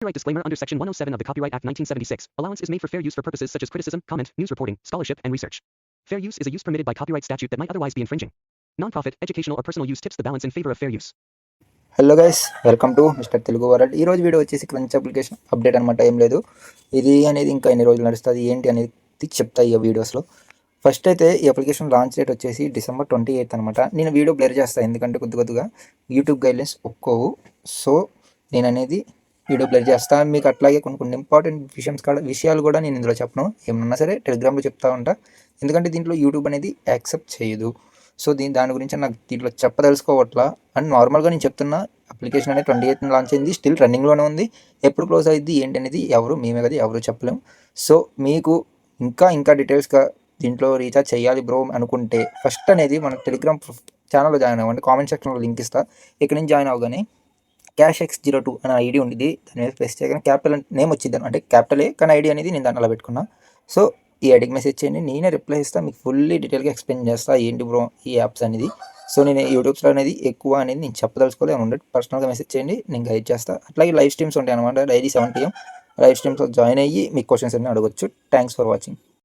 Copyright disclaimer under Section 107 of the Copyright Act 1976. Allowance is made for fair use for purposes such as criticism, comment, news reporting, scholarship, and research. Fair use is a use permitted by copyright statute that might otherwise be infringing. Non-profit, educational, or personal use tips the balance in favor of fair use. Hello guys, welcome to mister Telugu world. ఈరోజు video వచ్చేసి crunch application update అనమాట. ఏం లేదు, ఇది అనేది ఇంకా ఎన్ని రోజులు నడుస్తుంది ఏంటి అనేది చెప్తా ఈ వీడియోస్లో. ఫస్ట్ అయితే ఈ అప్లికేషన్ లాంచ్ డేట్ వచ్చేసి December 28 అనమాట. నేను వీడియో బ్లర్ చేస్తాను ఎందుకంటే కొద్దిగా యూట్యూబ్ గైడ్లైన్స్ ఒప్పుకోవు. సో నేను అనేది వీడియో బ్లర్ చేస్తాను. మీకు అట్లాగే కొన్ని ఇంపార్టెంట్ విషయాలు కూడా నేను ఇందులో చెప్పను. ఏమన్నా సరే టెలిగ్రామ్లో చెప్తా ఉంటా, ఎందుకంటే దీంట్లో యూట్యూబ్ అనేది యాక్సెప్ట్ చేయదు. సో దాని గురించి నాకు దీంట్లో చెప్పదలుచుకోవట్లా. అండ్ నార్మల్గా నేను చెప్తున్నా, అప్లికేషన్ అనేది 28 లాంచ్ అయింది, స్టిల్ రన్నింగ్లోనే ఉంది. ఎప్పుడు క్లోజ్ అయ్యింది ఏంటి అనేది మేమే కదా ఎవరు చెప్పలేము. సో మీకు ఇంకా డీటెయిల్స్గా దీంట్లో రీఛార్జ్ చేయాలి బ్రో అనుకుంటే ఫస్ట్ అనేది మన టెలిగ్రామ్ ఛానల్లో జాయిన్ అవ్వండి. కామెంట్ సెక్షన్లో లింక్ ఇస్తా. ఇక్కడ నుంచి జాయిన్ అవ్వగానే CashX02 అనే ఐడి ఉంది, దాని మీద ప్రెస్ చేయగానే క్యాపిటల్ నేమ్ వచ్చింది, అంటే క్యాపిటలే కానీ ఐడి అనేది నేను దాన్ని అలా పెట్టుకున్నా. సో ఈ ఐడికి మెసేజ్ చేయండి, నేనే రిప్లై ఇస్తాను. మీకు ఫుల్లీ డీటెయిల్గా ఎక్స్ప్లెయిన్ చేస్తా ఏంటి బ్రో ఈ యాప్స్ అనేది. సో నేను యూట్యూబ్స్లో అనేది ఎక్కువ అనేది నేను చెప్పదలుచుకోలే, ఉండదు. పర్సనల్గా మెసేజ్ చేయండి, నేను గైడ్ చేస్తాను. అట్లాగే లైవ్ స్ట్రీమ్స్ ఉంటాయి అనమాట, డైలీ 7 PM లైవ్ స్ట్రీమ్స్లో జాయిన్ అయ్యి మీకు క్వశ్చన్స్ అన్నీ అడగొచ్చు. Thanks for watching.